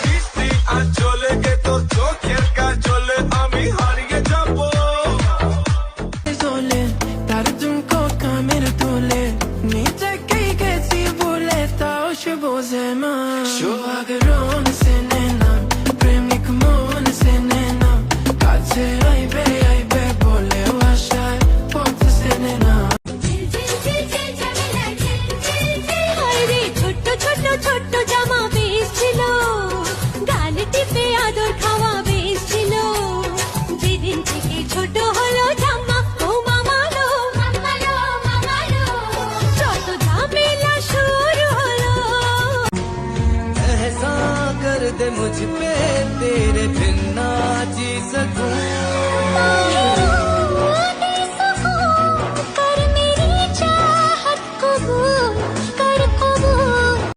মিষ্টি আঁচলে গে তোর চোখের কাজলে আমি হারিয়ে যাবো। তার তুমকো কামের তোলে নিচে কে গেছি বলে তাও সে বোঝে মা। সোহাগ রন সে নেনা প্রেমিক মন সে নেনা কাছে আইবে আইবে বলে আশায় পথ সে নেনা। ছোট্ট ছোট্ট ছোট্ট জামা বেশ ছিল, গাল টিপে আদর খাওয়া বেশ ছিল। যেদিন থেকে ছোট হলো জামা ও মামালো মামালো মামালো, যত ঝামেলা শুরু হলো। एहसान कर दे मुझ पे तेरे बिन ना जी सकूं।